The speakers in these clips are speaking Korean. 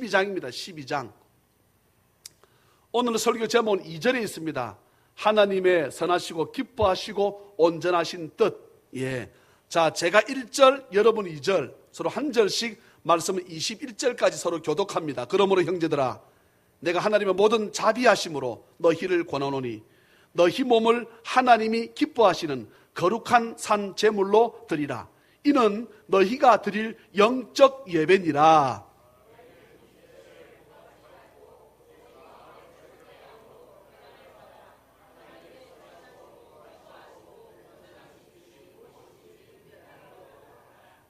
12장입니다. 12장. 오늘 설교 제목은 2절에 있습니다. 하나님의 선하시고 기뻐하시고 온전하신 뜻. 예. 자, 제가 1절, 여러분 2절, 서로 한 절씩 말씀은 21절까지 서로 교독합니다. 그러므로 형제들아, 내가 하나님의 모든 자비하심으로 너희를 권하노니 너희 몸을 하나님이 기뻐하시는 거룩한 산 제물로 드리라. 이는 너희가 드릴 영적 예배니라.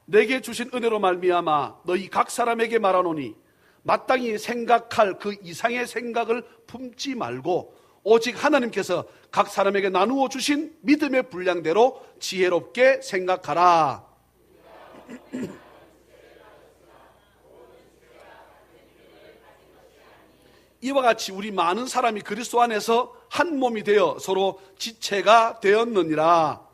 내게 주신 은혜로 말미암아 너희 각 사람에게 말하노니 마땅히 생각할 그 이상의 생각을 품지 말고 오직 하나님께서 각 사람에게 나누어 주신 믿음의 분량대로 지혜롭게 생각하라. 이와 같이 우리 많은 사람이 그리스도 안에서 한 몸이 되어 서로 지체가 되었느니라.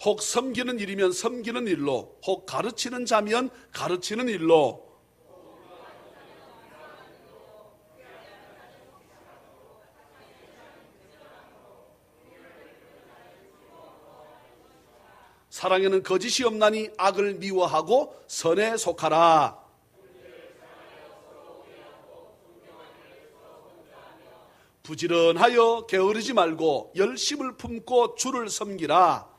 혹 섬기는 일이면 섬기는 일로, 혹 가르치는 자면 가르치는 일로, 사랑에는 거짓이 없나니 악을 미워하고 선에 속하라. 부지런하여 게으르지 말고 열심을 품고 주를 섬기라.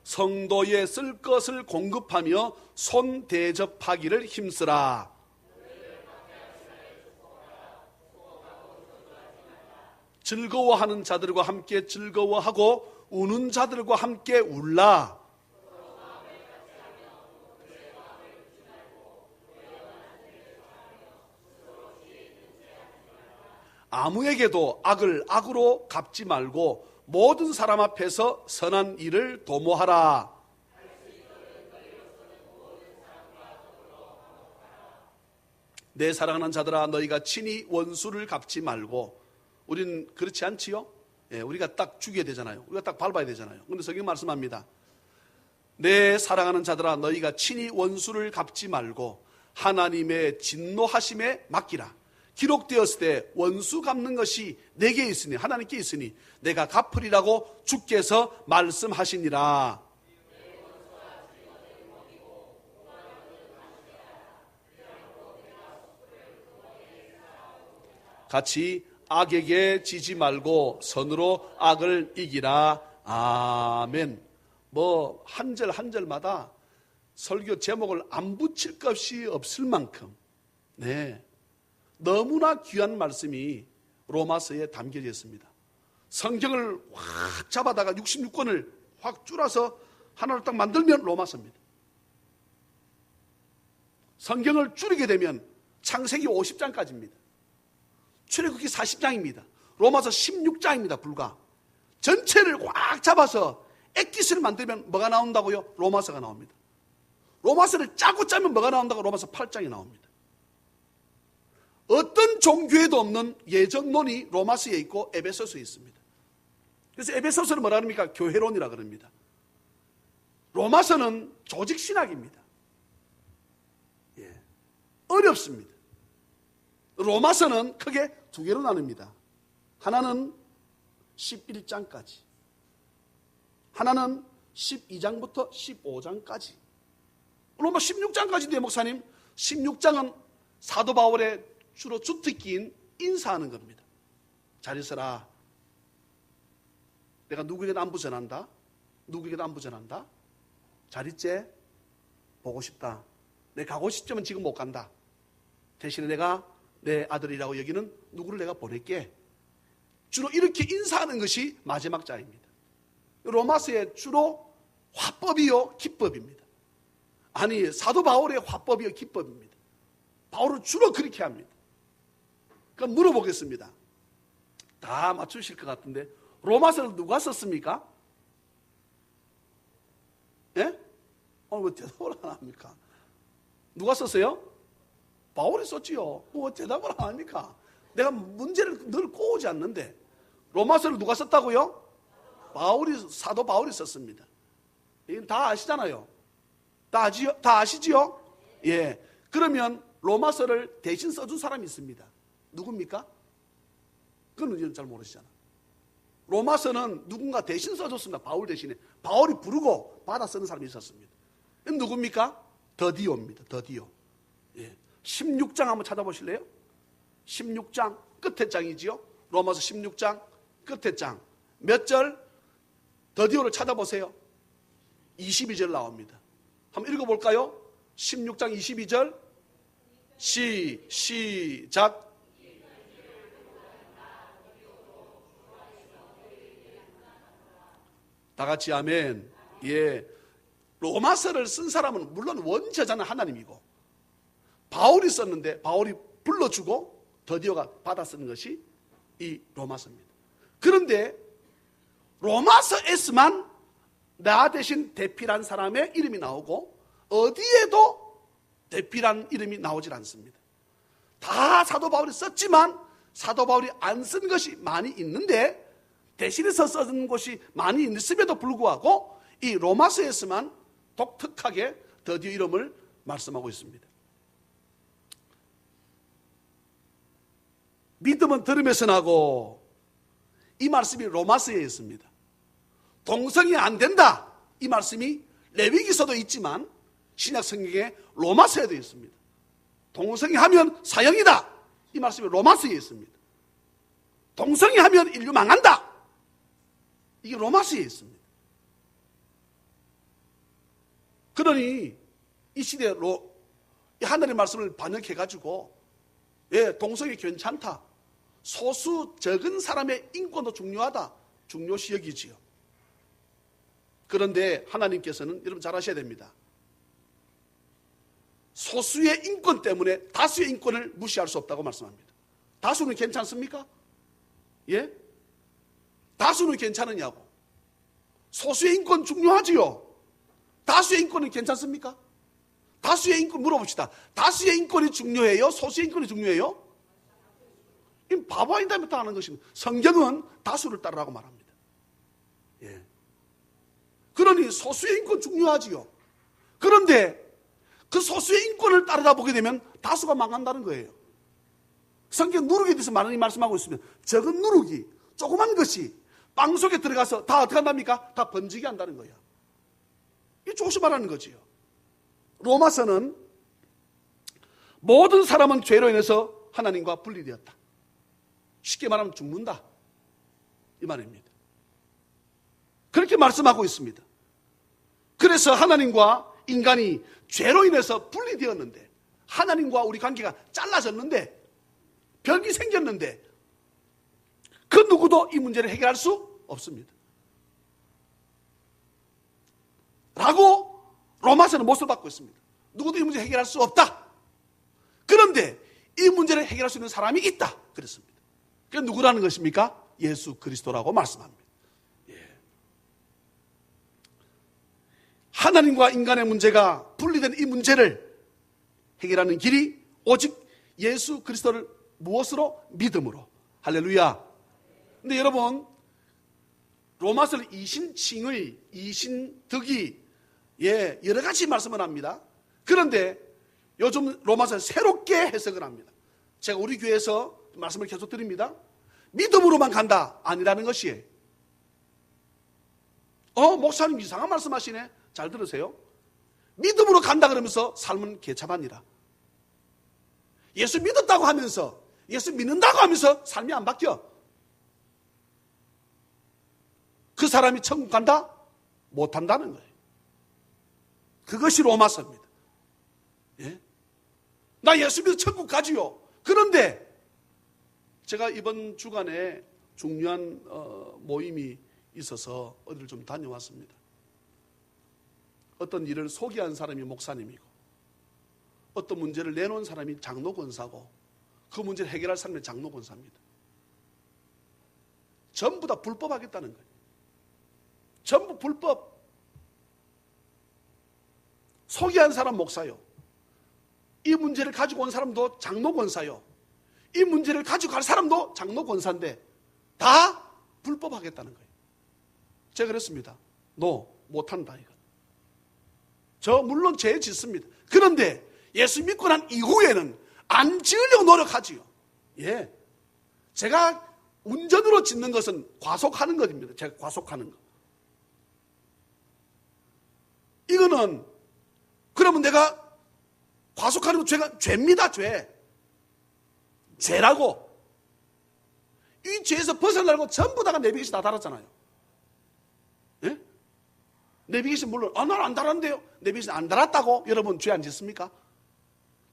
성도에 쓸 것을 공급하며 손 대접하기를 힘쓰라. 즐거워하는 자들과 함께 즐거워하고 우는 자들과 함께 울라. 아무에게도 악을 악으로 갚지 말고 모든 사람 앞에서 선한 일을 도모하라. 내 사랑하는 자들아, 너희가 친히 원수를 갚지 말고. 우리는 그렇지 않지요? 예, 우리가 딱 죽여야 되잖아요. 우리가 딱 밟아야 되잖아요. 그런데 성경 말씀합니다. 내 사랑하는 자들아, 너희가 친히 원수를 갚지 말고 하나님의 진노하심에 맡기라. 기록되었을 때 원수 갚는 것이 내게 있으니, 하나님께 있으니 내가 갚으리라고 주께서 말씀하시니라. 같이 악에게 지지 말고 선으로 악을 이기라. 아멘. 뭐 한 절 한 절마다 설교 제목을 안 붙일 것이 없을 만큼 네, 너무나 귀한 말씀이 로마서에 담겨져 있습니다. 성경을 확 잡아다가 66권을 확 줄여서 하나로 딱 만들면 로마서입니다. 성경을 줄이게 되면 창세기 50장까지입니다. 출애굽기 40장입니다. 로마서 16장입니다. 불과 전체를 꽉 잡아서 엑기스를 만들면 뭐가 나온다고요? 로마서가 나옵니다. 로마서를 짜고 짜면 뭐가 나온다고? 로마서 8장이 나옵니다. 어떤 종교에도 없는 예정론이 로마서에 있고 에베소서에 있습니다. 그래서 에베소서는 뭐라 그럽니까? 교회론이라 그럽니다. 로마서는 조직신학입니다. 예. 어렵습니다. 로마서는 크게 두 개로 나눕니다. 하나는 11장까지, 하나는 12장부터 15장까지. 로마 16장까지인데 목사님, 16장은 사도 바울의 주로 주특기인 인사하는 겁니다. 잘 있어라. 내가 누구에게도 안부 전한다. 누구에게도 안부 전한다. 잘 있지? 보고 싶다. 내가 가고 싶지만 지금 못 간다. 대신에 내가 내 아들이라고 여기는 누구를 내가 보낼게. 주로 이렇게 인사하는 것이 마지막 장입니다. 로마서의 주로 화법이요 기법입니다. 아니, 사도 바울의 화법이요 기법입니다. 바울은 주로 그렇게 합니다. 그럼 물어보겠습니다. 다 맞추실 것 같은데 로마서를 누가 썼습니까? 예? 왜 대답을 안 합니까? 누가 썼어요? 바울이 썼지요. 뭐 대답을 안 합니까? 내가 문제를 늘 꼬우지 않는데 로마서를 누가 썼다고요? 사도 바울이 썼습니다. 이건 다 아시잖아요. 다 아시지요? 예. 그러면 로마서를 대신 써준 사람이 있습니다. 누굽니까? 그건 잘 모르시잖아. 로마서는 누군가 대신 써줬습니다. 바울 대신에. 바울이 부르고 받아 쓰는 사람이 있었습니다. 누굽니까? 더디오입니다. 더디오. 예. 16장 한번 찾아보실래요? 16장 끝에 장이지요. 로마서 16장 끝에 장. 몇 절? 더디오를 찾아보세요. 22절 나옵니다. 한번 읽어볼까요? 16장 22절 시작. 다 같이 아멘. 예. 로마서를 쓴 사람은 물론 원저자는 하나님이고 바울이 썼는데 바울이 불러주고 더디오가 받아 쓰는 것이 이 로마서입니다. 그런데 로마서에서만 나 대신 대필한 사람의 이름이 나오고 어디에도 대필한 이름이 나오질 않습니다. 다 사도 바울이 썼지만 사도 바울이 안 쓴 것이 많이 있는데 대신해서 써준 것이 많이 있음에도 불구하고 이 로마서에서만 독특하게 더디오 이름을 말씀하고 있습니다. 믿음은 들음에서 나고 이 말씀이 로마서에 있습니다. 동성이 안 된다 이 말씀이 레위기서도 있지만 신약 성경에 로마서에도 있습니다. 동성이 하면 사형이다 이 말씀이 로마서에 있습니다. 동성이 하면 인류 망한다 이게 로마서에 있습니다. 그러니 이 시대에 하늘의 말씀을 반영해가지고 동성이 괜찮다 소수 적은 사람의 인권도 중요하다 중요시 여기지요. 그런데 하나님께서는 여러분 잘 아셔야 됩니다. 소수의 인권 때문에 다수의 인권을 무시할 수 없다고 말씀합니다. 다수는 괜찮습니까? 예? 다수는 괜찮으냐고. 소수의 인권 중요하지요. 다수의 인권은 괜찮습니까? 다수의 인권 물어봅시다. 다수의 인권이 중요해요? 소수의 인권이 중요해요? 이 바보 아니다부터 하는 것입니다. 성경은 다수를 따르라고 말합니다. 예. 그러니 소수의 인권 중요하지요. 그런데 그 소수의 인권을 따르다 보게 되면 다수가 망한다는 거예요. 성경 누룩에 대해서 많이 말씀하고 있으면 적은 누룩이 조그만 것이 빵 속에 들어가서 다 어떻게 한답니까? 다 번지게 한다는 거예요. 이 조심하라는 거지요. 로마서는 모든 사람은 죄로 인해서 하나님과 분리되었다. 쉽게 말하면 죽는다. 이 말입니다. 그렇게 말씀하고 있습니다. 그래서 하나님과 인간이 죄로 인해서 분리되었는데 하나님과 우리 관계가 잘라졌는데 벽이 생겼는데 그 누구도 이 문제를 해결할 수 없습니다. 라고 로마서는 못을 받고 있습니다. 누구도 이 문제 해결할 수 없다. 그런데 이 문제를 해결할 수 있는 사람이 있다. 그랬습니다. 그게 누구라는 것입니까? 예수 그리스도라고 말씀합니다. 예. 하나님과 인간의 문제가 분리된 이 문제를 해결하는 길이 오직 예수 그리스도를 무엇으로? 믿음으로. 할렐루야. 근데 여러분 로마서는 이신칭의, 이신득의 여러 가지 말씀을 합니다. 그런데 요즘 로마서는 새롭게 해석을 합니다. 제가 우리 교회에서 말씀을 계속 드립니다. 믿음으로만 간다 아니라는 것이에요. 목사님 이상한 말씀하시네. 잘 들으세요. 믿음으로 간다 그러면서 삶은 개차반이라. 예수 믿었다고 하면서 예수 믿는다고 하면서 삶이 안 바뀌어. 그 사람이 천국 간다? 못한다는 거예요. 그것이 로마서입니다. 예? 나 예수 믿어 천국 가지요. 그런데 제가 이번 주간에 중요한 모임이 있어서 어디를 좀 다녀왔습니다. 어떤 일을 소개한 사람이 목사님이고 어떤 문제를 내놓은 사람이 장로권사고 그 문제를 해결할 사람이 장로권사입니다. 전부 다 불법하겠다는 거예요. 전부 불법. 소개한 사람 목사요. 이 문제를 가지고 온 사람도 장로권사요. 이 문제를 가지고 갈 사람도 장로 권사인데 다 불법하겠다는 거예요. 제가 그랬습니다. 못한다 이거. 저 물론 죄 짓습니다. 그런데 예수 믿고 난 이후에는 안 지으려고 노력하지요. 예. 제가 운전으로 짓는 것은 과속하는 것입니다. 제가 과속하는 것. 이거는 그러면 내가 과속하는 건 죄입니다. 죄라고. 이 죄에서 벗어나려고 전부 다가 내비게이션 다 달았잖아요. 예? 내비게이션 물론 난 안 달았는데요. 내비게이션 안 달았다고 여러분 죄 안 짓습니까?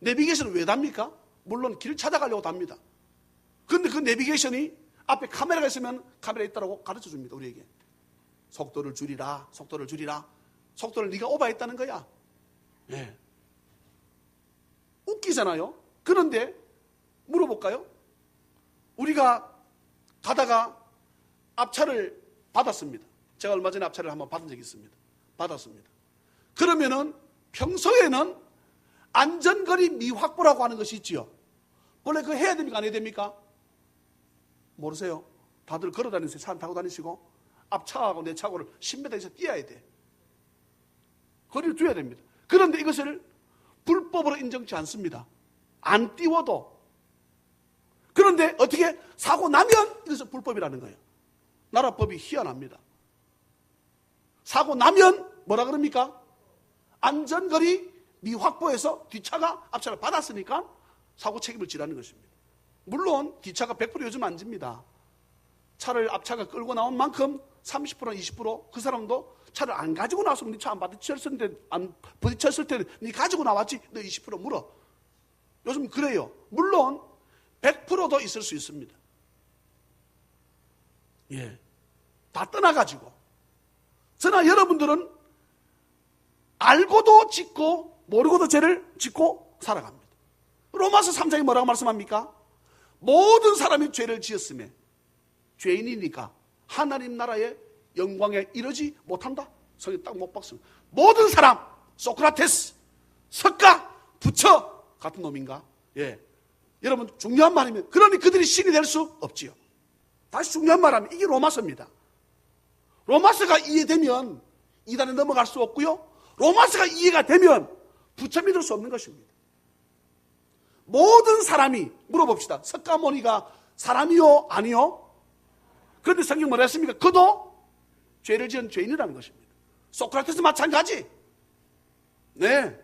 내비게이션을 왜 답니까? 물론 길 찾아가려고 답니다. 그런데 그 내비게이션이 앞에 카메라가 있으면 카메라 있다고 가르쳐 줍니다. 우리에게. 속도를 줄이라. 속도를 네가 오버했다는 거야. 예. 웃기잖아요. 그런데 물어볼까요? 우리가 가다가 앞차를 받았습니다. 제가 얼마 전에 앞차를 한번 받은 적이 있습니다. 받았습니다. 그러면은 평소에는 안전거리 미확보라고 하는 것이 있지요. 원래 그거 해야 됩니까? 안 해야 됩니까? 모르세요? 다들 걸어 다니세요. 차 타고 다니시고 앞차하고 내 차하고를 10m 이상 뛰어야 돼. 거리를 두어야 됩니다. 그런데 이것을 불법으로 인정치 않습니다. 안 띄워도. 그런데 어떻게 사고 나면 이것은 불법이라는 거예요. 나라 법이 희한합니다. 사고 나면 뭐라 그럽니까? 안전거리 미확보해서 뒷차가 앞차를 받았으니까 사고 책임을 지라는 것입니다. 물론 뒷차가 100% 요즘 안 집니다. 차를 앞차가 끌고 나온 만큼 30%, 20%그 사람도 차를 안 가지고 나왔으면 네 차 안 부딪혔을 때는 네 가지고 나왔지 너 20% 물어. 요즘 그래요. 물론 100%도 있을 수 있습니다. 예, 다 떠나가지고. 그러나 여러분들은 알고도 짓고 모르고도 죄를 짓고 살아갑니다. 로마서 3장이 뭐라고 말씀합니까? 모든 사람이 죄를 지었음에 죄인이니까 하나님 나라의 영광에 이르지 못한다. 성에 딱 못 박습니다. 모든 사람, 소크라테스, 석가, 부처 같은 놈인가? 예. 여러분 중요한 말이면 그러니 그들이 신이 될 수 없지요. 다시 중요한 말하면 이게 로마서입니다. 로마서가 이해되면 이단에 넘어갈 수 없고요. 로마서가 이해가 되면 부처 믿을 수 없는 것입니다. 모든 사람이 물어봅시다. 석가모니가 사람이요? 아니요? 그런데 성경 뭐라 했습니까? 그도 죄를 지은 죄인이라는 것입니다. 소크라테스 마찬가지. 네.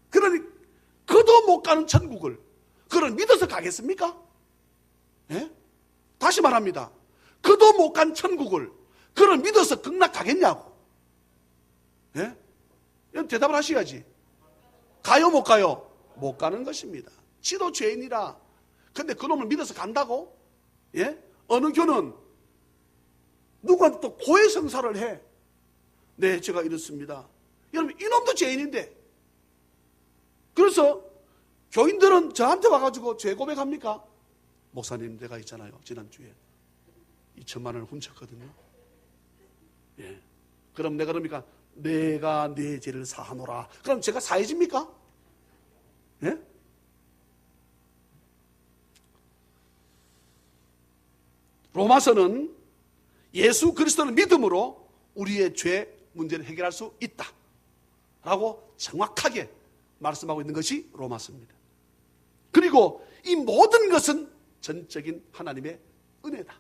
그러니 그도 못 가는 천국을 그를 믿어서 가겠습니까? 네? 다시 말합니다. 그도 못 간 천국을 그를 믿어서 극락가겠냐고. 예? 이건 대답을 하셔야지. 가요 못 가요? 못 가는 것입니다. 지도 죄인이라. 근데 그놈을 믿어서 간다고? 예? 어느 교는 누구한테 또 고해성사를 해. 네, 제가 이렇습니다. 여러분 이놈도 죄인인데. 그래서 교인들은 저한테 와가지고 죄 고백합니까? 목사님 내가 있잖아요. 지난주에 2천만 원을 훔쳤거든요. 예. 그럼 내가 그럽니까? 내가 내 죄를 사하노라. 그럼 제가 사해집니까? 예? 로마서는 예수 그리스도를 믿음으로 우리의 죄 문제를 해결할 수 있다 라고 정확하게 말씀하고 있는 것이 로마서입니다. 그리고 이 모든 것은 전적인 하나님의 은혜다.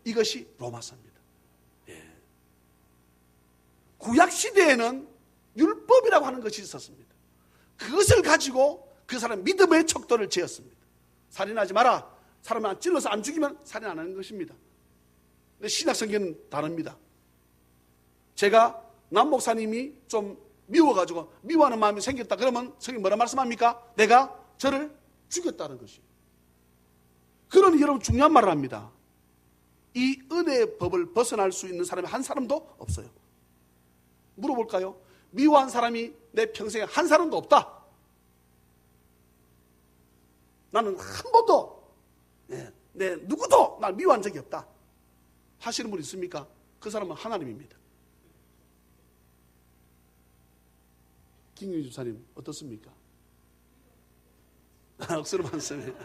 이것이 로마서입니다. 예. 구약시대에는 율법이라고 하는 것이 있었습니다. 그것을 가지고 그 사람 믿음의 척도를 재었습니다. 살인하지 마라. 사람을 찔러서 안 죽이면 살인 안 하는 것입니다. 근데 신약성경은 다릅니다. 제가 남 목사님이 좀 미워가지고 미워하는 마음이 생겼다 그러면 성경이 뭐라 말씀합니까? 내가 저를 죽였다는 것이에요. 그러니 여러분 중요한 말을 합니다. 이 은혜의 법을 벗어날 수 있는 사람이 한 사람도 없어요. 물어볼까요? 미워한 사람이 내 평생에 한 사람도 없다. 나는 한 번도 누구도 날 미워한 적이 없다 하시는 분 있습니까? 그 사람은 하나님입니다. 김경희 집사님 어떻습니까? 억수로 많습니다.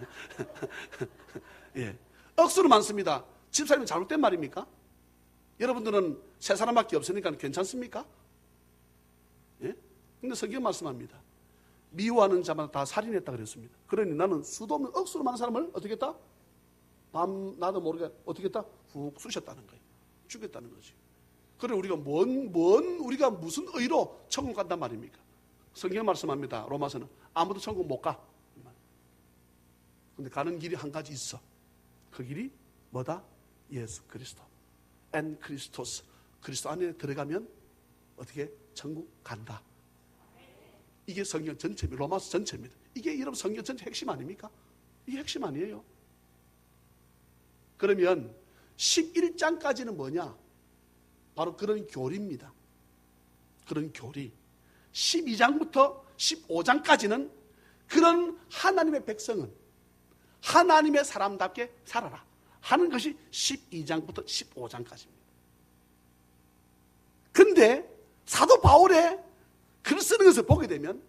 예, 억수로 많습니다. 집사님이 잘못된 말입니까? 여러분들은 세 사람밖에 없으니까 괜찮습니까? 예? 근데 성경 말씀합니다. 미워하는 자마다 다 살인했다 그랬습니다. 그러니 나는 수도 없는 억수로 많은 사람을 어떻게 했다? 밤 나도 모르게 어떻게 했다? 훅 쑤셨다는 거예요. 죽였다는 거지. 그래 우리가 우리가 무슨 의로 천국 간단 말입니까? 성경 말씀합니다. 로마서는 아무도 천국 못 가. 근데 가는 길이 한 가지 있어. 그 길이 뭐다? 예수 그리스도. 엔 크리스토스. 그리스도 안에 들어가면 어떻게? 천국 간다. 이게 성경 전체입니다. 로마서 전체입니다. 이게 여러분 성경 전체 핵심 아닙니까? 이게 핵심 아니에요. 그러면 11장까지는 뭐냐? 바로 그런 교리입니다. 그런 교리. 12장부터 15장까지는 그런 하나님의 백성은 하나님의 사람답게 살아라 하는 것이 12장부터 15장까지입니다. 근데 사도 바울의 글 쓰는 것을 보게 되면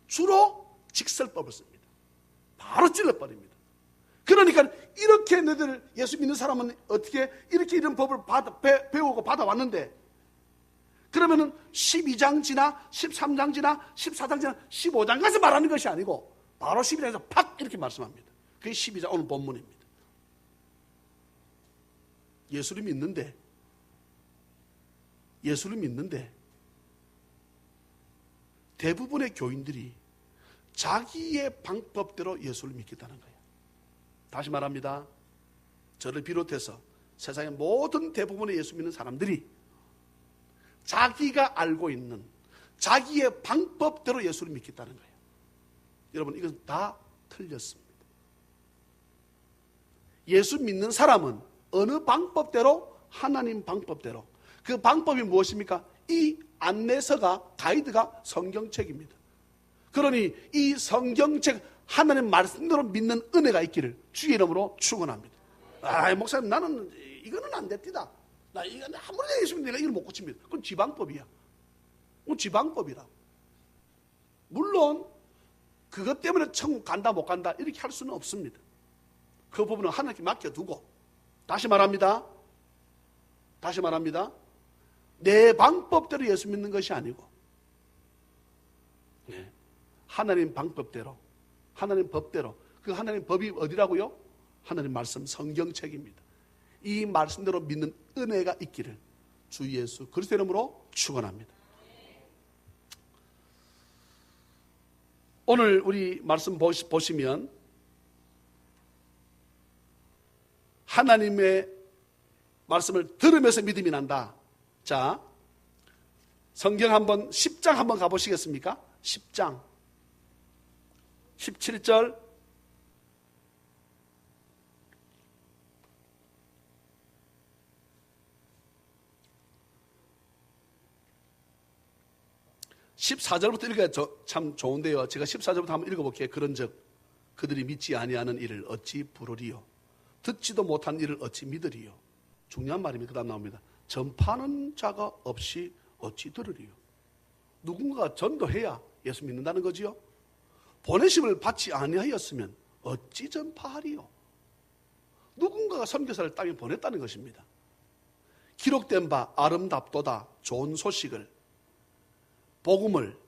주로 직설법을 씁니다. 바로 찔러버립니다. 그러니까 이렇게 너희들 예수 믿는 사람은 어떻게 이렇게 이런 법을 배우고 받아왔는데 그러면은 12장 지나 13장 지나 14장 지나 15장 가서 말하는 것이 아니고 바로 12장에서 팍 이렇게 말씀합니다. 그게 12장 오늘 본문입니다. 예수를 믿는데 대부분의 교인들이 자기의 방법대로 예수를 믿겠다는 거예요. 다시 말합니다. 저를 비롯해서 세상의 모든 대부분의 예수 믿는 사람들이 자기가 알고 있는 자기의 방법대로 예수를 믿겠다는 거예요. 여러분 이건 다 틀렸습니다. 예수 믿는 사람은 어느 방법대로? 하나님 방법대로. 그 방법이 무엇입니까? 이 안내서가 가이드가 성경책입니다. 그러니 이 성경책 하나님 말씀대로 믿는 은혜가 있기를 주의 이름으로 축원합니다. 아 목사님 나는 이거는 안 됐디다. 나 이거 아무리 예수 믿으면 내가 이걸 못 고칩니다. 그건 지방법이야. 그건 지방법이라. 물론 그것 때문에 천국 간다 못 간다 이렇게 할 수는 없습니다. 그 부분은 하나님께 맡겨두고 다시 말합니다. 내 방법대로 예수 믿는 것이 아니고 하나님 방법대로 하나님 법대로 그 하나님 법이 어디라고요? 하나님 말씀 성경책입니다. 이 말씀대로 믿는 은혜가 있기를 주 예수 그리스도 이름으로 축원합니다. 오늘 우리 말씀 보시면 하나님의 말씀을 들으면서 믿음이 난다. 자, 성경 한번 10장 한번 가보시겠습니까? 10장 17절 14절부터 읽어야 참 좋은데요. 제가 14절부터 한번 읽어볼게요. 그런즉 그들이 믿지 아니하는 일을 어찌 부르리요? 듣지도 못한 일을 어찌 믿으리요? 중요한 말입니다. 그 다음 나옵니다. 전파하는 자가 없이 어찌 들으리요? 누군가가 전도해야 예수 믿는다는 거지요. 보내심을 받지 아니하였으면 어찌 전파하리요? 누군가가 선교사를 땅에 보냈다는 것입니다. 기록된 바 아름답도다 좋은 소식을 복음을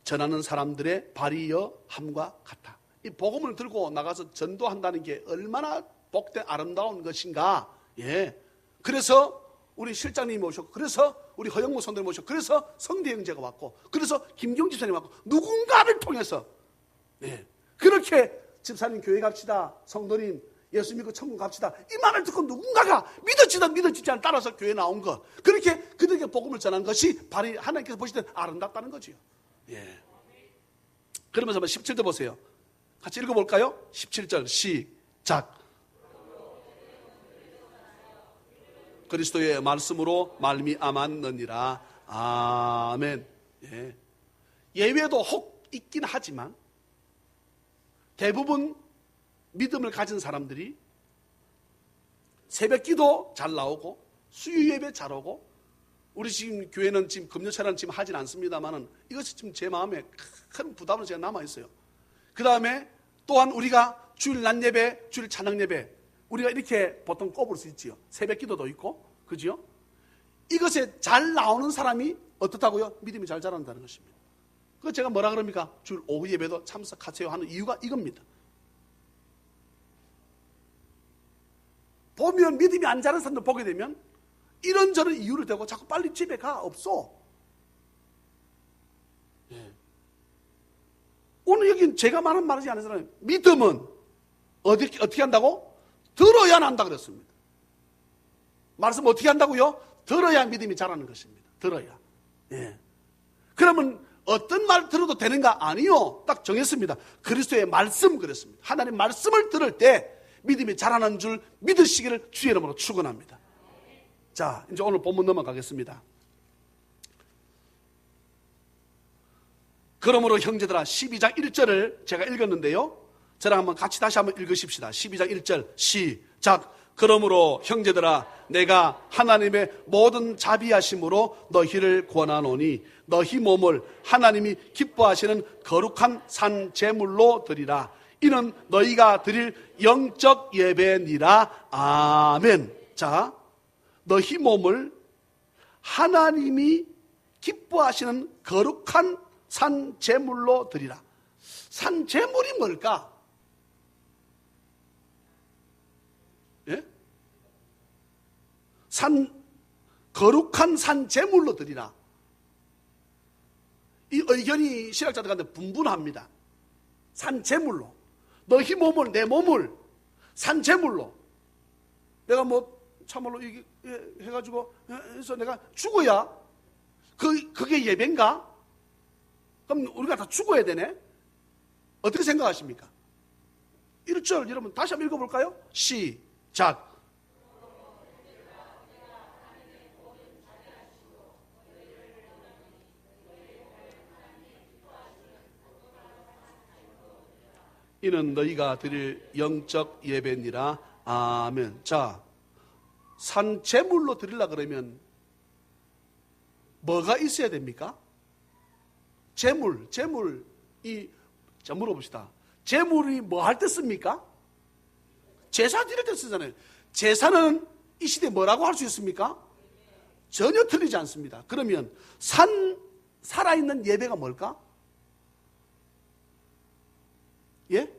전하는 사람들의 발이여 함과 같아. 이 복음을 들고 나가서 전도한다는 게 얼마나 복된 아름다운 것인가. 예. 그래서 우리 실장님이 오셨고, 그래서 우리 허영무 선생님이 오셨고, 그래서 성대 형제가 왔고, 그래서 김경 집사님이 왔고, 누군가를 통해서 예. 그렇게 집사님 교회 갑시다, 성도님 예수 믿고 천국 갑시다 이 말을 듣고 누군가가 믿어지든 믿어지지 않아 따라서 교회에 나온 것, 그렇게 그들에게 복음을 전한 것이 바로 하나님께서 보실 때 아름답다는 거지요. 예. 그러면서 17절 보세요. 같이 읽어볼까요? 17절 시작. 그리스도의 말씀으로 말미암았느니라. 아멘. 예. 예외도 혹 있긴 하지만 대부분 믿음을 가진 사람들이 새벽기도 잘 나오고 수요예배 잘 오고, 우리 지금 교회는 지금 금요철은 지금 하진 않습니다만은 이것이 지금 제 마음에 큰 부담으로 제가 남아 있어요. 그 다음에 또한 우리가 주일 낮 예배, 주일 찬양 예배, 우리가 이렇게 보통 꼽을 수 있지요. 새벽 기도도 있고, 그지요? 이것에 잘 나오는 사람이 어떻다고요? 믿음이 잘 자란다는 것입니다. 그 제가 뭐라 그럽니까? 주일 오후 예배도 참석하세요 하는 이유가 이겁니다. 보면 믿음이 안 자란 사람들 보게 되면 이런저런 이유를 대고 자꾸 빨리 집에 가. 없어. 예. 오늘 여기 제가 말한 말하지 않은 사람은 믿음은 어떻게 한다고? 들어야 한다 그랬습니다. 말씀 어떻게 한다고요? 들어야 믿음이 자라는 것입니다. 들어야. 예. 그러면 어떤 말 들어도 되는가? 아니요. 딱 정했습니다. 그리스도의 말씀 그랬습니다. 하나님 말씀을 들을 때 믿음이 자라는 줄 믿으시기를 주의 이름으로 축원합니다. 자, 이제 오늘 본문 넘어가겠습니다. 그러므로 형제들아 12장 1절을 제가 읽었는데요. 저랑 한번 같이 다시 한번 읽으십시다. 12장 1절 시작. 그러므로 형제들아 내가 하나님의 모든 자비하심으로 너희를 권하노니 너희 몸을 하나님이 기뻐하시는 거룩한 산 제물로 드리라. 이는 너희가 드릴 영적 예배니라. 아멘. 자, 너희 몸을 하나님이 기뻐하시는 거룩한 산 제물로 드리라. 산 제물이 뭘까? 예? 거룩한 산 제물로 드리라. 이 의견이 신학자들 가운데 분분합니다. 산 제물로. 너희 몸을, 내 몸을 산 제물로. 내가 뭐 참말로 이게 해가지고 해서 내가 죽어야 그게 예배인가? 그럼 우리가 다 죽어야 되네? 어떻게 생각하십니까? 1절 여러분 다시 한번 읽어볼까요? 시작. 이는 너희가 드릴 영적 예배니라. 아멘. 자, 산 제물로 드리려 그러면 뭐가 있어야 됩니까? 제물이 자 물어봅시다. 제물이 뭐 할 때 씁니까? 제사 드릴 때 쓰잖아요. 제사는 이 시대에 뭐라고 할 수 있습니까? 전혀 틀리지 않습니다. 그러면 살아있는 예배가 뭘까? 예?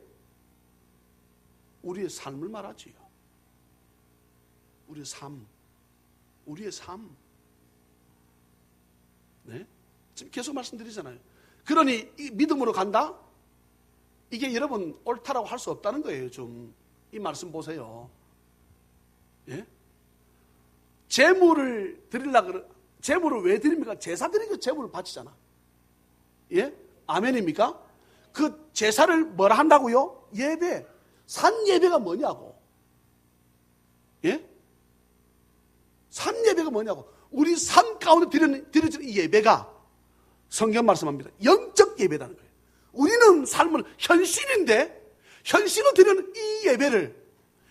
우리의 삶을 말하지요. 우리의 삶. 네? 지금 계속 말씀드리잖아요. 그러니 이 믿음으로 간다? 이게 여러분 옳다라고 할 수 없다는 거예요. 좀 이 말씀 보세요. 예? 제물을 왜 드립니까? 제사 드리니까 제물을 바치잖아. 예? 아멘입니까? 그 제사를 뭐라 한다고요? 예배. 산 예배가 뭐냐고. 예? 산 예배가 뭐냐고. 우리 삶 가운데 드려지는 이 예배가 성경 말씀합니다. 영적 예배라는 거예요. 우리는 삶은 현실인데 현실로 드리는 이 예배를,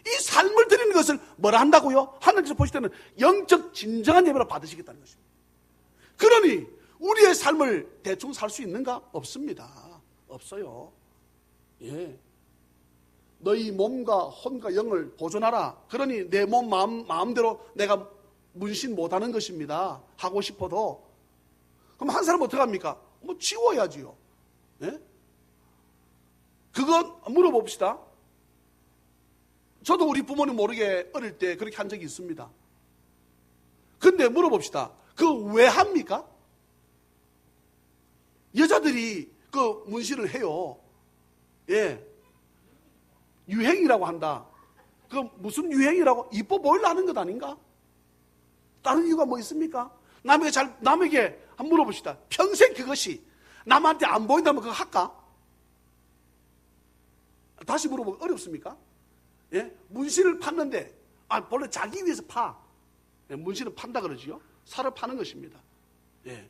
이 삶을 드리는 것을 뭐라 한다고요? 하나님께서 보실 때는 영적 진정한 예배로 받으시겠다는 것입니다. 그러니 우리의 삶을 대충 살 수 있는가? 없습니다. 없어요. 예. 너희 몸과 혼과 영을 보존하라. 그러니 내 몸 마음대로 내가 문신 못하는 것입니다. 하고 싶어도. 그럼 한 사람은 어떻게 합니까? 뭐 치워야지요. 예? 그건 물어봅시다. 저도 우리 부모님 모르게 어릴 때 그렇게 한 적이 있습니다. 근데 물어봅시다. 그거 왜 합니까? 여자들이 그 문신을 해요. 예. 유행이라고 한다. 그 무슨 유행이라고? 이뻐 보이려 하는 것 아닌가? 다른 이유가 뭐 있습니까? 남에게 한번 물어봅시다. 평생 그것이 남한테 안 보인다면 그거 할까? 다시 물어보기 어렵습니까? 예? 문신을 팠는데, 본래 자기 위해서 파. 예, 문신을 판다 그러지요? 살을 파는 것입니다. 예.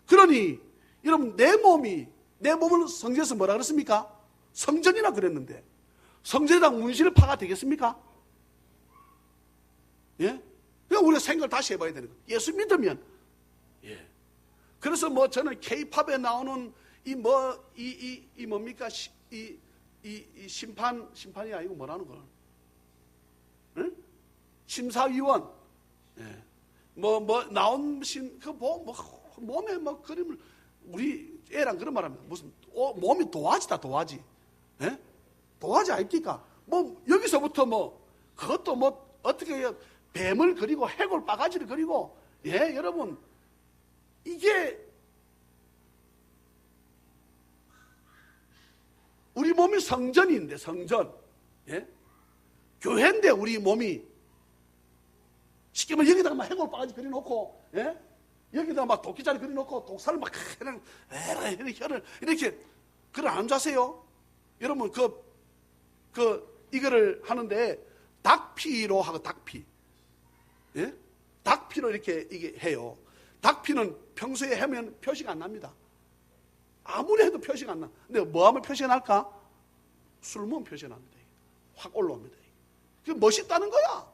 그러니, 여러분, 내 몸을 성경에서 뭐라 그랬습니까? 성전이라 그랬는데, 성전에다 문신을 파가 되겠습니까? 예? 그냥 우리가 생각을 다시 해봐야 되는 거예요. 예수 믿으면. 예. 그래서 저는 K-팝에 나오는 뭡니까? 이 심판이 아니고 뭐라는 걸? 응? 심사위원. 예. 나온 몸에 그림을, 우리 애랑 그런 말 하면 무슨, 몸이 도화지다, 도화지. 예? 도화지 아닙니까? 여기서부터 그것도 어떻게 뱀을 그리고 해골 바가지를 그리고, 예, 여러분, 이게 우리 몸이 성전인데, 성전. 예? 교회인데, 우리 몸이. 쉽게 말하면 여기다가 막 해골 바가지 그려놓고, 예? 여기다가 막 도끼자리 그려놓고, 독살을 막, 혀를, 이렇게, 그걸 안 자세요? 여러분, 이거를 하는데, 닭피로 하고, 닭피. 예? 닭피로 이렇게 이게 해요. 닭피는 평소에 하면 표시가 안 납니다. 아무리 해도 표시가 안 나. 근데 뭐 하면 표시가 날까? 술 먹으면 표시가 납니다. 확 올라옵니다. 그게 멋있다는 거야.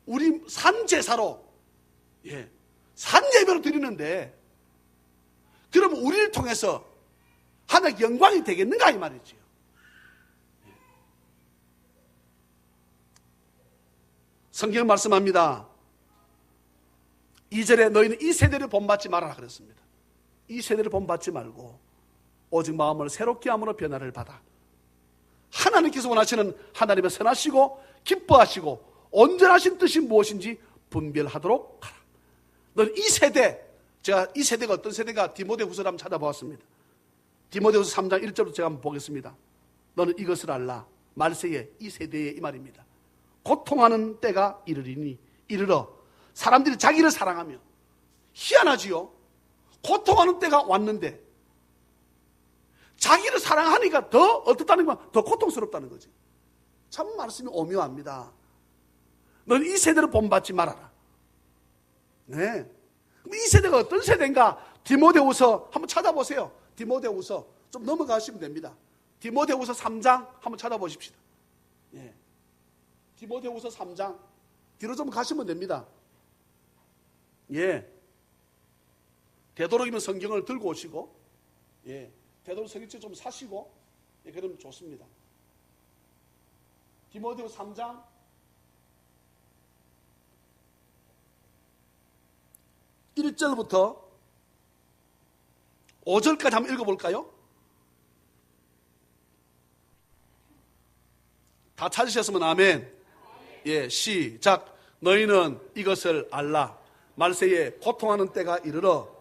우리 산제사로, 예, 산예배로 드리는데, 그러면 우리를 통해서 하나님의 영광이 되겠는가 이 말이지요. 성경 말씀합니다. 2절에 너희는 이 세대를 본받지 말아라 그랬습니다. 이 세대를 본받지 말고 오직 마음을 새롭게 함으로 변화를 받아. 하나님께서 원하시는 하나님의 선하시고 기뻐하시고 온전하신 뜻이 무엇인지 분별하도록 하라. 너는 이 세대, 제가 이 세대가 어떤 세대가 디모데후서를 한번 찾아보았습니다. 디모데후서 3장 1절부터 제가 한번 보겠습니다. 너는 이것을 알라. 말세에 이 세대에 이 말입니다. 고통하는 때가 이르러 사람들이 자기를 사랑하며, 희한하지요. 고통하는 때가 왔는데 자기를 사랑하니까 더 어떻다는 거야? 더 고통스럽다는 거지. 참 말씀이 오묘합니다. 너는 이 세대를 본받지 말아라. 네. 이 세대가 어떤 세대인가? 디모데후서 한번 찾아보세요. 디모데후서 좀 넘어가시면 됩니다. 디모데후서 3장 한번 찾아보십시다. 예. 디모데후서 3장 뒤로 좀 가시면 됩니다. 예. 되도록이면 성경을 들고 오시고, 예. 되도록 성경책 좀 사시고, 예, 그러면 좋습니다. 디모데후서 3장 1절부터 5절까지 한번 읽어볼까요? 다 찾으셨으면 아멘. 예, 시작. 너희는 이것을 알라. 말세에 고통하는 때가 이르러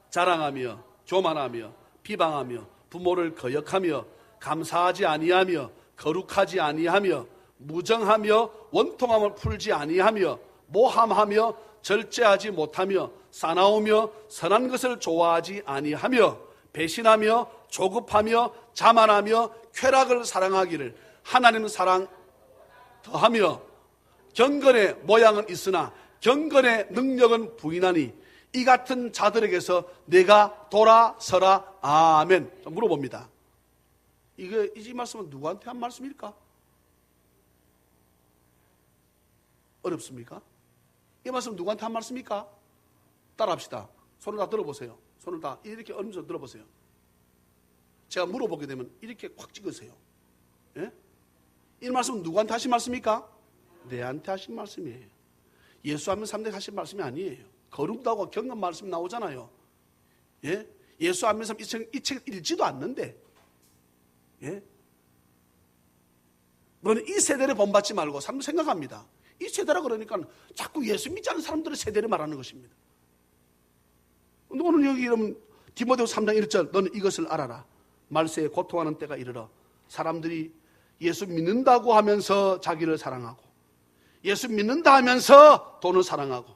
자랑하며 교만하며 비방하며 부모를 거역하며 감사하지 아니하며 거룩하지 아니하며 무정하며 원통함을 풀지 아니하며 모함하며 절제하지 못하며 싸나우며 선한 것을 좋아하지 아니하며 배신하며 조급하며 자만하며 쾌락을 사랑하기를 하나님 사랑 더하며 경건의 모양은 있으나 경건의 능력은 부인하니 이 같은 자들에게서 내가 돌아서라. 아멘. 물어봅니다. 이 말씀은 누구한테 한 말씀일까? 어렵습니까? 이 말씀 누구한테 한 말씀입니까? 따라합시다. 손을 다 들어보세요. 손을 다 이렇게 얹어 들어보세요. 제가 물어보게 되면 이렇게 꽉 찍으세요. 예? 이 말씀은 누구한테 하신 말씀입니까? 내한테 하신 말씀이에요. 예수 하면 3대 하신 말씀이 아니에요. 거룩하고 경건 말씀 나오잖아요. 예? 예수 하면서 이 책 읽지도 않는데, 예? 너는 이 세대를 본받지 말고 사람들 생각합니다. 이 세대라 그러니까 자꾸 예수 믿지 않는 사람들의 세대를 말하는 것입니다. 근데 오늘 여기 이러면 디모데후서 3장 1절 너는 이것을 알아라. 말세에 고통하는 때가 이르러 사람들이 예수 믿는다고 하면서 자기를 사랑하고, 예수 믿는다 하면서 돈을 사랑하고,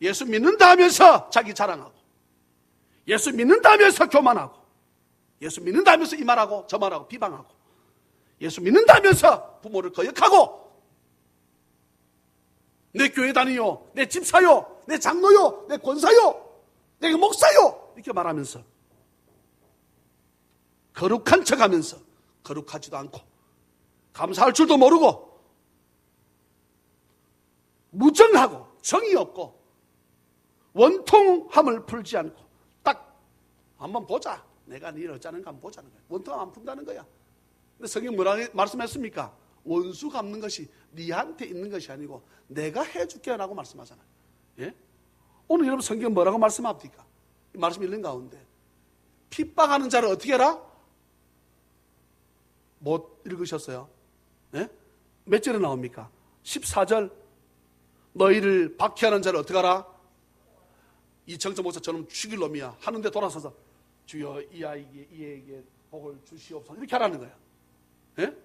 예수 믿는다 하면서 자기 자랑하고, 예수 믿는다 하면서 교만하고, 예수 믿는다 하면서 이 말하고 저 말하고 비방하고, 예수 믿는다 하면서 부모를 거역하고, 내 교회 다니요, 내 집사요, 내 장로요, 내 권사요, 내 목사요 이렇게 말하면서 거룩한 척하면서 거룩하지도 않고 감사할 줄도 모르고 무정하고 정이 없고 원통함을 풀지 않고 딱 한번 보자. 내가 니를 어쩌는가 한번 보자는 거야. 원통함 안 푼다는 거야. 근데 성경 뭐라고 말씀했습니까? 원수 갚는 것이 니한테 있는 것이 아니고 내가 해줄게 라고 말씀하잖아요. 예? 오늘 여러분 성경 뭐라고 말씀합니까? 이 말씀 읽는 가운데 핍박하는 자를 어떻게 해라? 못 읽으셨어요? 예? 몇 절에 나옵니까? 14절 너희를 박해하는 자를 어떻게 하라? 이 정적 목사 저놈 죽일 놈이야 하는데 돌아서서 주여 이 아이에게 복을 주시옵소서 이렇게 하라는 거야. 예?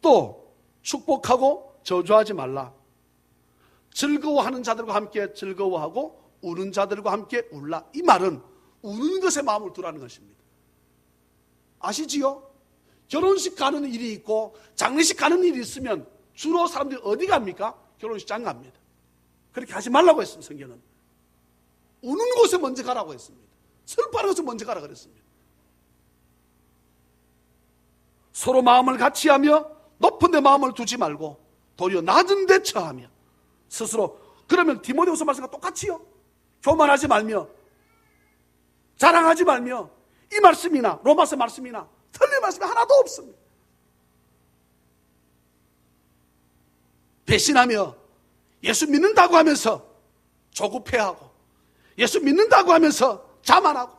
또 축복하고 저주하지 말라. 즐거워하는 자들과 함께 즐거워하고 우는 자들과 함께 울라. 이 말은 우는 것에 마음을 두라는 것입니다. 아시지요? 결혼식 가는 일이 있고 장례식 가는 일이 있으면 주로 사람들이 어디 갑니까? 결혼식장 갑니다. 그렇게 하지 말라고 했습니다. 성경은 우는 곳에 먼저 가라고 했습니다. 슬퍼하는 곳에 먼저 가라 그랬습니다. 서로 마음을 같이 하며 높은 데 마음을 두지 말고 도리어 낮은 데 처하며 스스로. 그러면 디모데후서 말씀과 똑같이요. 교만하지 말며 자랑하지 말며. 이 말씀이나 로마서 말씀이나 틀린 말씀이 하나도 없습니다. 배신하며 예수 믿는다고 하면서 조급해하고 예수 믿는다고 하면서 자만하고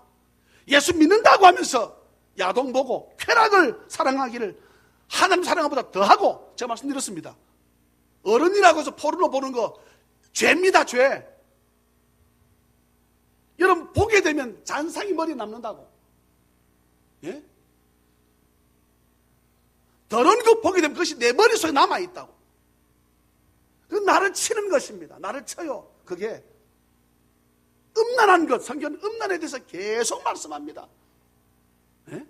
예수 믿는다고 하면서 야동 보고 쾌락을 사랑하기를 하나님 사랑하는 것보다 더하고. 제가 말씀드렸습니다. 어른이라고 해서 포르노 보는 거 죄입니다. 죄. 여러분 보게 되면 잔상이 머리에 남는다고. 예? 더러운 거 보게 되면 그것이 내 머릿속에 남아있다고. 그건 나를 치는 것입니다. 나를 쳐요. 그게 음란한 것. 성경은 음란에 대해서 계속 말씀합니다. 예?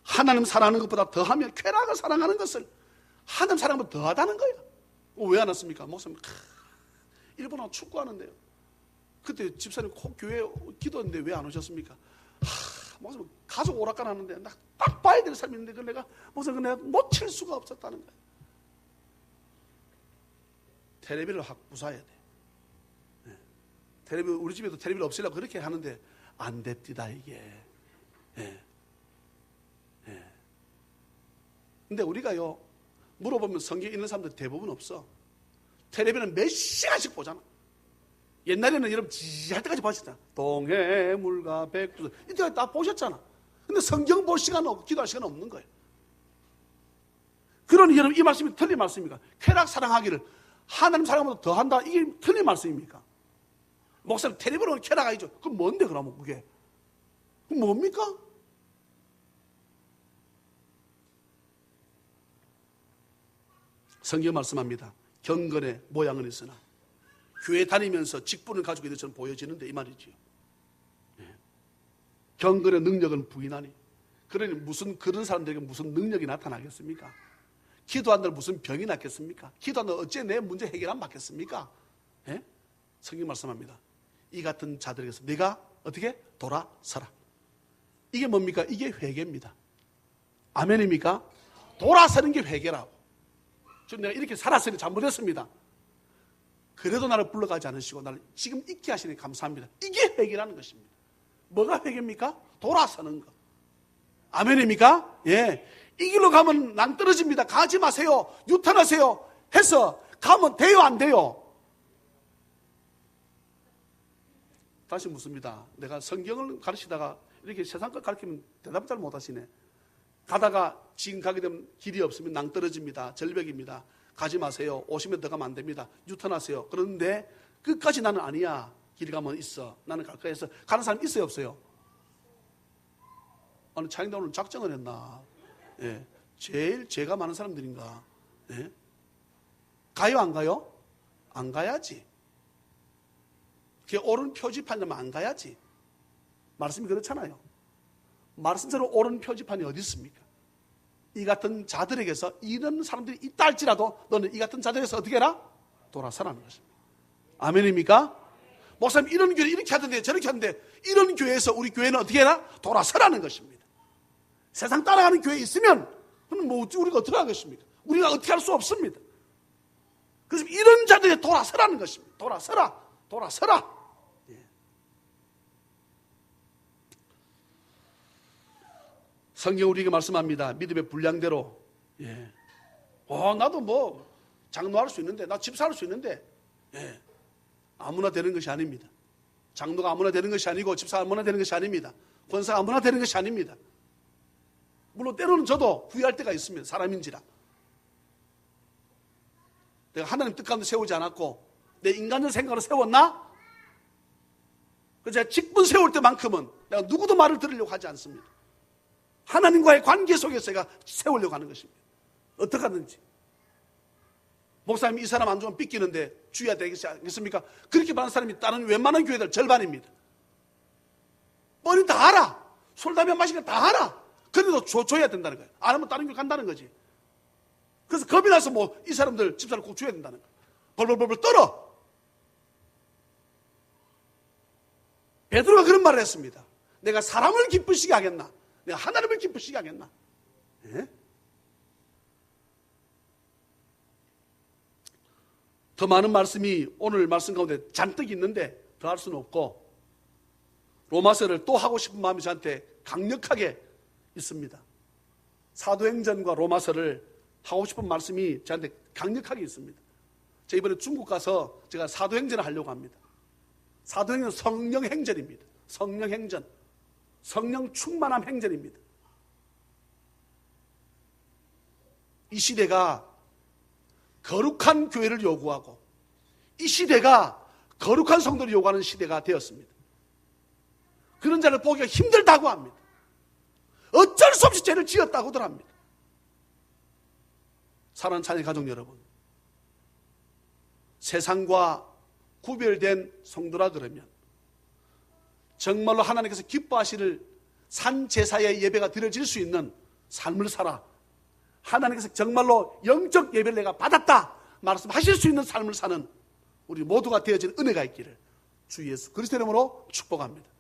하나님 사랑하는 것보다 더하며 쾌락을 사랑하는 것을 하나님 사랑하면 더하다는 거예요. 왜 안 왔습니까? 목사님 일본하고 축구하는데요. 그때 집사님 꼭 교회 기도했는데 왜 안 오셨습니까? 목사님 가족 오락관 하는데 나 딱 봐야 될 사람이 있는데 그걸 내가 목사님 내가 놓칠 수가 없었다는 거예요. 텔레비를 확 부숴야 돼. 네. 텔레비 우리 집에도 텔레비를 없애려고 그렇게 하는데 안 됩니다 이게. 네. 네. 근데 우리가요 물어보면 성경에 있는 사람들 대부분 없어. 텔레비는 몇 시간씩 보잖아. 옛날에는 여러분 지할 때까지 보셨잖아. 동해물과 백두 이때까지 다 보셨잖아. 근데 성경 볼 시간 없고 기도할 시간 없는 거예요. 그러니 여러분 이 말씀이 틀린 말씀입니까? 쾌락 사랑하기를 하나님 사랑보다 더한다. 이게 틀린 말씀입니까? 목사님 텔레비로 쾌락 아니죠. 그럼 뭔데 그러면 그게? 그럼 뭡니까? 성경 말씀합니다. 경건의 모양은 있으나 교회 다니면서 직분을 가지고 있는 것처럼 보여지는데 이 말이지요. 경건의 능력은 부인하니. 그러니 무슨 그런 사람들에게 무슨 능력이 나타나겠습니까? 기도한다면 무슨 병이 낫겠습니까? 기도한다면 어째 내 문제 해결 안 받겠습니까? 예? 성경 말씀합니다. 이 같은 자들에게서 네가 어떻게 돌아서라. 이게 뭡니까? 이게 회개입니다. 아멘입니까? 돌아서는 게 회개라고. 좀 내가 이렇게 살았으니 잘못했습니다. 그래도 나를 불러가지 않으시고 나를 지금 있게 하시니 감사합니다. 이게 회개라는 것입니다. 뭐가 회개입니까? 돌아서는 것. 아멘입니까? 예. 이 길로 가면 낭떠러집니다. 가지 마세요. 유턴하세요. 해서 가면 돼요, 안 돼요? 다시 묻습니다. 내가 성경을 가르치다가 이렇게 세상 것 가르치면 대답 잘 못하시네. 가다가 지금 가게 되면 길이 없으면 낭떠러집니다. 절벽입니다. 가지 마세요. 오시면 더 가면 안 됩니다. 유턴하세요. 그런데 끝까지 나는 아니야. 길 가면 있어. 나는 갈 거야 해서 가는 사람 있어요, 없어요? 아니, 차인도 오늘 작정을 했나? 예. 제일 죄가 많은 사람들인가? 예. 가요, 안 가요? 안 가야지. 그게 옳은 표지판이면 안 가야지. 말씀이 그렇잖아요. 말씀대로 옳은 표지판이 어디 있습니까? 이 같은 자들에게서 이런 사람들이 있다 할지라도 너는 이 같은 자들에게서 어떻게 해라? 돌아서라는 것입니다. 아멘입니까? 목사님 이런 교회 이렇게 하던데 저렇게 하는데 이런 교회에서 우리 교회는 어떻게 해라? 돌아서라는 것입니다. 세상 따라가는 교회 있으면 그럼 뭐 우리가 어떻게 하겠습니까? 우리가 어떻게 할 수 없습니다. 그래서 이런 자들이 돌아서라는 것입니다. 돌아서라. 예. 성경 우리에게 말씀합니다. 믿음의 분량대로. 예. 나도 뭐 장로할 수 있는데, 나 집사할 수 있는데, 예. 아무나 되는 것이 아닙니다. 장로가 아무나 되는 것이 아니고 집사가 아무나 되는 것이 아닙니다. 권사가 아무나 되는 것이 아닙니다. 물론 때로는 저도 후회할 때가 있습니다. 사람인지라. 내가 하나님 뜻 가운데 세우지 않았고 내 인간적 생각으로 세웠나? 그래서 제가 직분 세울 때만큼은 내가 누구도 말을 들으려고 하지 않습니다. 하나님과의 관계 속에서 제가 세우려고 하는 것입니다. 어떻게 하든지. 목사님 이 사람 안 좋으면 삐끼는데 주의해야 되겠습니까? 그렇게 말하는 사람이 다른 웬만한 교회들 절반입니다. 뻔히 다 알아. 술, 담배 마시는 거 다 알아. 그래도 줘야 된다는 거예요. 안 하면 다른 교회 간다는 거지. 그래서 겁이 나서 뭐 이 사람들 집사를 꼭 줘야 된다는 거예요. 벌벌벌벌 떨어. 베드로가 그런 말을 했습니다. 내가 사람을 기쁘시게 하겠나? 내가 하나님을 기쁘시게 하겠나? 예? 더 많은 말씀이 오늘 말씀 가운데 잔뜩 있는데 더 할 수는 없고 로마서를 또 하고 싶은 마음이 저한테 강력하게 있습니다. 사도행전과 로마서를 하고 싶은 말씀이 저한테 강력하게 있습니다. 제가 이번에 중국 가서 제가 사도행전을 하려고 합니다. 사도행전은 성령 행전입니다. 성령 행전. 성령 충만함 행전입니다. 이 시대가 거룩한 교회를 요구하고 이 시대가 거룩한 성도를 요구하는 시대가 되었습니다. 그런 자를 보기가 힘들다고 합니다. 어쩔 수 없이 죄를 지었다고들 합니다. 사랑하는 자녀 가족 여러분, 세상과 구별된 성도라 그러면 정말로 하나님께서 기뻐하시는 산제사의 예배가 드려질 수 있는 삶을 살아 하나님께서 정말로 영적 예배를 내가 받았다 말씀하실 수 있는 삶을 사는 우리 모두가 되어진 은혜가 있기를 주 예수 그리스도의 이름으로 축복합니다.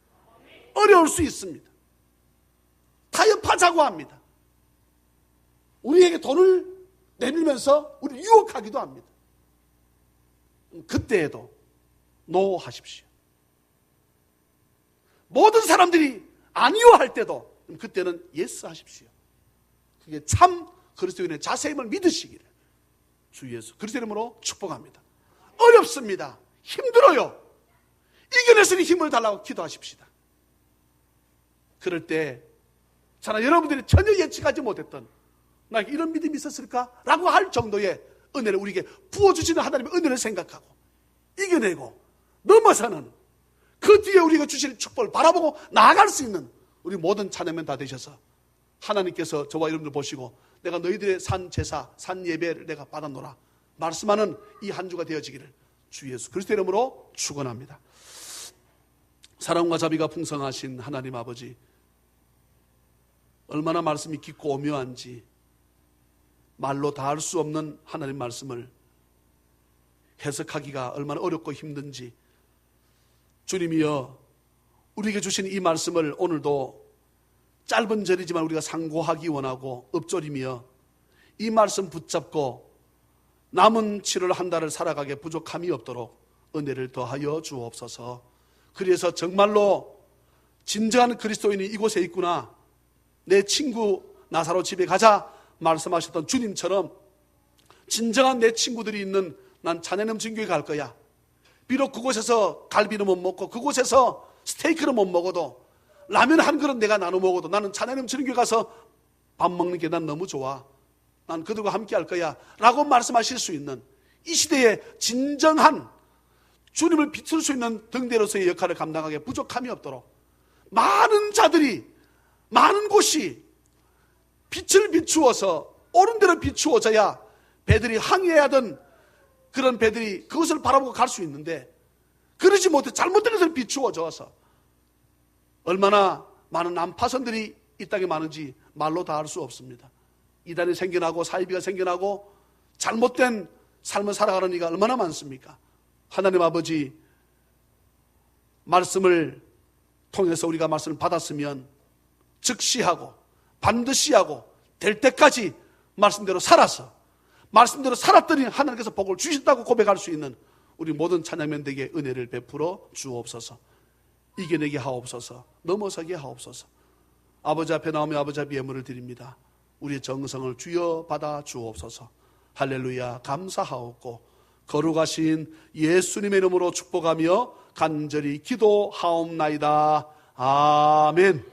어려울 수 있습니다. 타협하자고 합니다. 우리에게 돈을 내밀면서 우리를 유혹하기도 합니다. 그때에도 노 하십시오. 모든 사람들이 아니요 할 때도 그때는 예스 하십시오. 그게 참 그리스도인의 자세임을 믿으시기를 주 예수 그리스도의 이름으로 축복합니다. 어렵습니다. 힘들어요. 이겨낼 수 있는 힘을 달라고 기도하십시다. 그럴 때 저는 여러분들이 전혀 예측하지 못했던 나 이런 믿음이 있었을까? 라고 할 정도의 은혜를 우리에게 부어주시는 하나님의 은혜를 생각하고 이겨내고 넘어서는 그 뒤에 우리가 주실 축복을 바라보고 나아갈 수 있는 우리 모든 자녀면 다 되셔서 하나님께서 저와 여러분들 보시고 내가 너희들의 산 제사, 산 예배를 내가 받아노라 말씀하는 이 한 주가 되어지기를 주 예수 그리스도의 이름으로 축원합니다. 사랑과 자비가 풍성하신 하나님 아버지, 얼마나 말씀이 깊고 오묘한지 말로 다 할 수 없는 하나님 말씀을 해석하기가 얼마나 어렵고 힘든지 주님이여 우리에게 주신 이 말씀을 오늘도 짧은 절이지만 우리가 상고하기 원하고 읊조리며 이 말씀 붙잡고 남은 7월 한 달을 살아가게 부족함이 없도록 은혜를 더하여 주옵소서. 그래서 정말로 진정한 그리스도인이 이곳에 있구나, 내 친구 나사로 집에 가자 말씀하셨던 주님처럼 진정한 내 친구들이 있는 난 자네 넘친 교회 갈 거야. 비록 그곳에서 갈비는 못 먹고 그곳에서 스테이크는 못 먹어도 라면 한 그릇 내가 나눠 먹어도 나는 자네 넘치는 교회 가서 밥 먹는 게 난 너무 좋아. 난 그들과 함께 할 거야 라고 말씀하실 수 있는 이 시대에 진정한 주님을 비출 수 있는 등대로서의 역할을 감당하기에 부족함이 없도록 많은 자들이 많은 곳이 빛을 비추어서 옳은 대로 비추어져야 배들이 항해하던 그런 배들이 그것을 바라보고 갈 수 있는데 그러지 못해 잘못된 것을 비추어져서 얼마나 많은 난파선들이 이 땅에 많은지 말로 다 알 수 없습니다. 이단이 생겨나고 사이비가 생겨나고 잘못된 삶을 살아가는 이가 얼마나 많습니까? 하나님 아버지, 말씀을 통해서 우리가 말씀을 받았으면 즉시 하고 반드시 하고 될 때까지 말씀대로 살아서 말씀대로 살았더니 하나님께서 복을 주셨다고 고백할 수 있는 우리 모든 찬양면되게 은혜를 베풀어 주옵소서. 이겨내게 하옵소서. 넘어서게 하옵소서. 아버지 앞에 나오며 아버지 앞에 예물을 드립니다. 우리의 정성을 주여 받아 주옵소서. 할렐루야. 감사하옵고 거룩하신 예수님의 이름으로 축복하며 간절히 기도하옵나이다. 아멘.